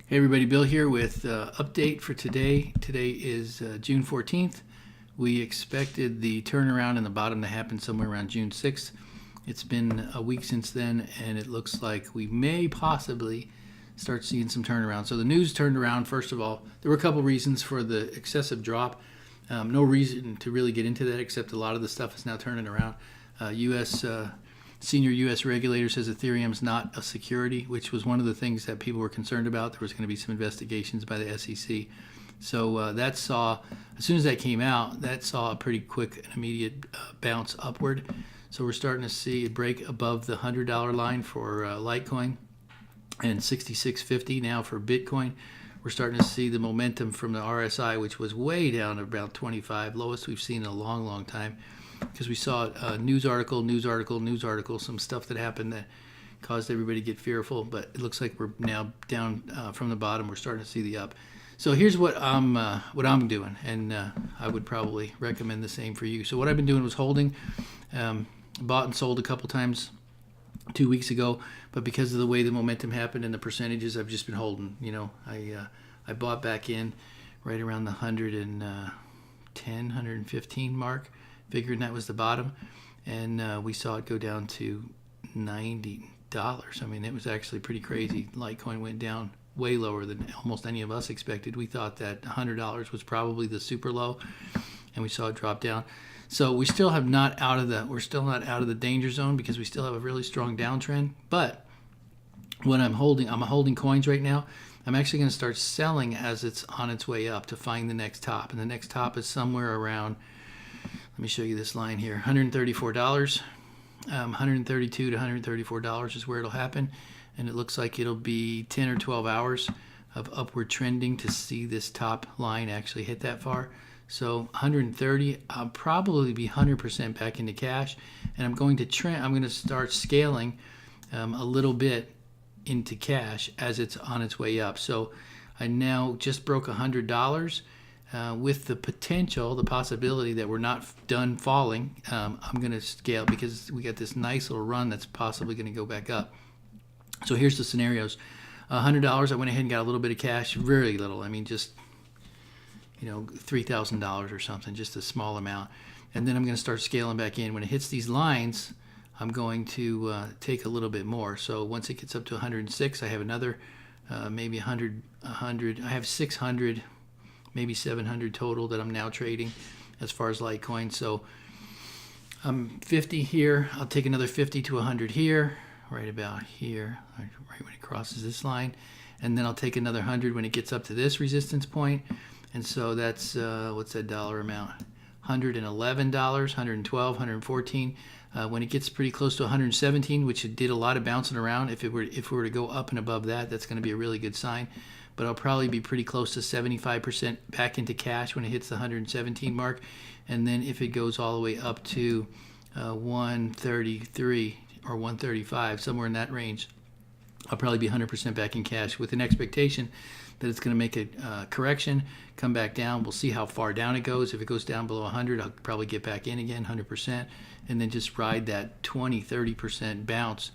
Hey everybody, Bill here with update for today. Today is June 14th. We expected the turnaround in the bottom to happen somewhere around June 6th. It's been a week since then, and it looks like we may possibly start seeing some turnaround. So the news turned around. First of all, there were a couple reasons for the excessive drop. No reason to really get into that, except a lot of the stuff is now turning around. Senior U.S. regulator says Ethereum's not a security, which was one of the things that people were concerned about. There was going to be some investigations by the SEC. So that saw, as soon as that came out, that saw a pretty quick and immediate bounce upward. So we're starting to see it break above the $100 line for Litecoin and 66.50 now for Bitcoin. We're starting to see the momentum from the RSI, which was way down at about 25, lowest we've seen in a long, long time. Because we saw a news article, some stuff that happened that caused everybody to get fearful. But it looks like we're now down from the bottom. We're starting to see the up. So here's what I'm doing, and I would probably recommend the same for you. So what I've been doing was holding, bought and sold a couple times 2 weeks ago, but because of the way the momentum happened and the percentages, I've just been holding. You know, I bought back in right around the 110, 115 mark. Figuring that was the bottom, and we saw it go down to $90. I mean, it was actually pretty crazy. Litecoin went down way lower than almost any of us expected. We thought that $100 was probably the super low, and we saw it drop down. So we still have not out of the we're still not out of the danger zone because we still have a really strong downtrend. But when I'm holding coins right now. I'm actually going to start selling as it's on its way up to find the next top, and the next top is somewhere around. Let me show you this line here, $134, $132 to $134 is where it'll happen, and it looks like it'll be 10 or 12 hours of upward trending to see this top line actually hit that far. So 130, I'll probably be 100% back into cash, and I'm going to start scaling a little bit into cash as it's on its way up. So I now just broke $100. With the potential, the possibility that we're not done falling, I'm going to scale because we got this nice little run that's possibly going to go back up. So here's the scenarios. $100, I went ahead and got a little bit of cash, very little. I mean, just, $3,000 or something, just a small amount. And then I'm going to start scaling back in. When it hits these lines, I'm going to take a little bit more. So once it gets up to 106, I have another maybe 100. I have 600. Maybe 700 total that I'm now trading as far as Litecoin. So I'm 50 here. I'll take another 50 to 100 here, right about here, right when it crosses this line. And then I'll take another 100 when it gets up to this resistance point. And so that's, what's that dollar amount? $111, $112, $114. When it gets pretty close to 117, which it did a lot of bouncing around, if it were to go up and above that, that's going to be a really good sign. But I'll probably be pretty close to 75% back into cash when it hits the 117 mark. And then if it goes all the way up to 133 or 135, somewhere in that range, I'll probably be 100% back in cash with an expectation that it's going to make a correction, come back down. We'll see how far down it goes. If it goes down below 100, I'll probably get back in again, 100%, and then just ride that 20, 30% bounce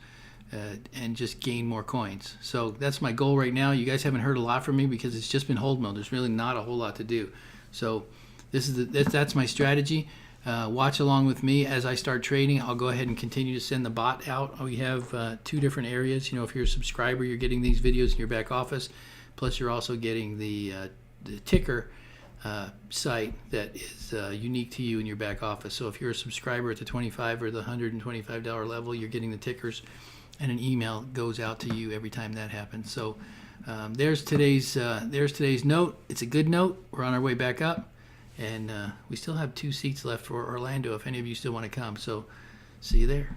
and just gain more coins. So that's my goal right now. You guys haven't heard a lot from me because it's just been hold mode. There's really not a whole lot to do. So that's my strategy. Watch along with me as I start trading. I'll go ahead and continue to send the bot out. We have two different areas. If you're a subscriber, you're getting these videos in your back office. Plus, you're also getting the ticker site that is unique to you in your back office. So if you're a subscriber at the $25 or the $125 level, you're getting the tickers, and an email goes out to you every time that happens. So there's today's note. It's a good note. We're on our way back up, and we still have 2 seats left for Orlando if any of you still want to come. So see you there.